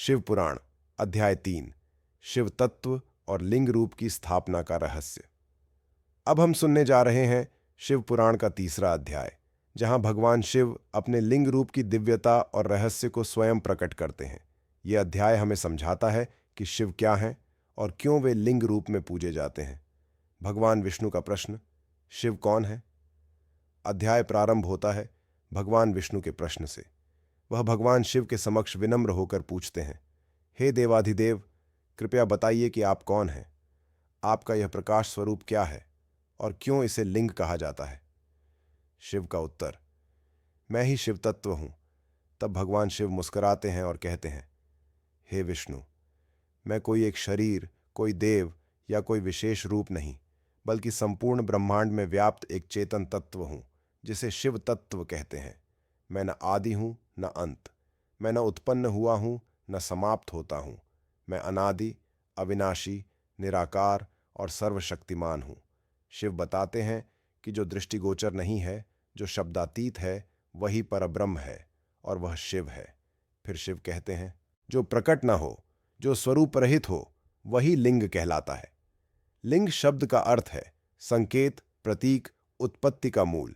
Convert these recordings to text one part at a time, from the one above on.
शिव पुराण अध्याय 3 शिव तत्व और लिंग रूप की स्थापना का रहस्य। अब हम सुनने जा रहे हैं शिव पुराण का तीसरा अध्याय, जहां भगवान शिव अपने लिंग रूप की दिव्यता और रहस्य को स्वयं प्रकट करते हैं। यह अध्याय हमें समझाता है कि शिव क्या हैं और क्यों वे लिंग रूप में पूजे जाते हैं। भगवान विष्णु का प्रश्न, शिव कौन है? अध्याय प्रारंभ होता है भगवान विष्णु के प्रश्न से। वह भगवान शिव के समक्ष विनम्र होकर पूछते हैं, हे देवाधिदेव, कृपया बताइए कि आप कौन हैं? आपका यह प्रकाश स्वरूप क्या है और क्यों इसे लिंग कहा जाता है? शिव का उत्तर, मैं ही शिव तत्व हूं। तब भगवान शिव मुस्कुराते हैं और कहते हैं, हे विष्णु, मैं कोई एक शरीर, कोई देव या कोई विशेष रूप नहीं, बल्कि संपूर्ण ब्रह्मांड में व्याप्त एक चेतन तत्व हूं, जिसे शिव तत्व कहते हैं। मैं न आदि हूं न अंत, मैं न उत्पन्न हुआ हूं न समाप्त होता हूं। मैं अनादि, अविनाशी, निराकार और सर्वशक्तिमान हूं। शिव बताते हैं कि जो दृष्टिगोचर नहीं है, जो शब्दातीत है, वही परब्रह्म है और वह शिव है। फिर शिव कहते हैं, जो प्रकट न हो, जो स्वरूप रहित हो, वही लिंग कहलाता है। लिंग शब्द का अर्थ है संकेत, प्रतीक, उत्पत्ति का मूल।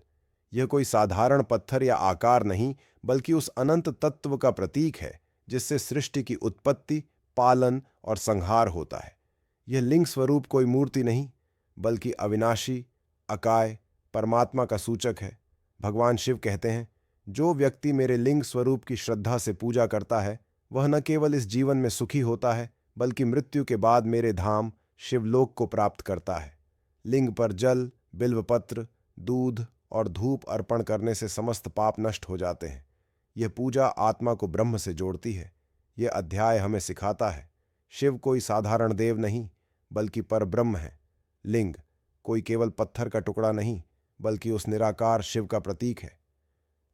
यह कोई साधारण पत्थर या आकार नहीं, बल्कि उस अनंत तत्व का प्रतीक है जिससे सृष्टि की उत्पत्ति, पालन और संहार होता है। यह लिंग स्वरूप कोई मूर्ति नहीं, बल्कि अविनाशी, अकाय, परमात्मा का सूचक है। भगवान शिव कहते हैं, जो व्यक्ति मेरे लिंग स्वरूप की श्रद्धा से पूजा करता है, वह न केवल इस जीवन में सुखी होता है, बल्कि मृत्यु के बाद मेरे धाम शिवलोक को प्राप्त करता है। लिंग पर जल, बिल्वपत्र, दूध और धूप अर्पण करने से समस्त पाप नष्ट हो जाते हैं। यह पूजा आत्मा को ब्रह्म से जोड़ती है। यह अध्याय हमें सिखाता है, शिव कोई साधारण देव नहीं, बल्कि परब्रह्म है। लिंग कोई केवल पत्थर का टुकड़ा नहीं, बल्कि उस निराकार शिव का प्रतीक है।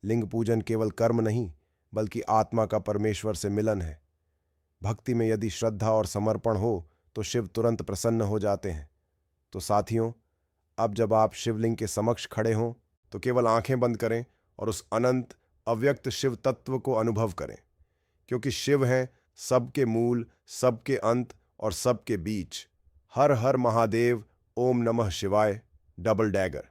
लिंग पूजन केवल कर्म नहीं, बल्कि आत्मा का परमेश्वर से मिलन है। भक्ति में यदि श्रद्धा और समर्पण हो तो शिव तुरंत प्रसन्न हो जाते हैं। तो साथियों, अब जब आप शिवलिंग के समक्ष खड़े हों तो केवल आंखें बंद करें और उस अनंत अव्यक्त शिव तत्व को अनुभव करें, क्योंकि शिव हैं सबके मूल, सबके अंत और सबके बीच। हर हर महादेव, ओम नमः शिवाय। Double dagger.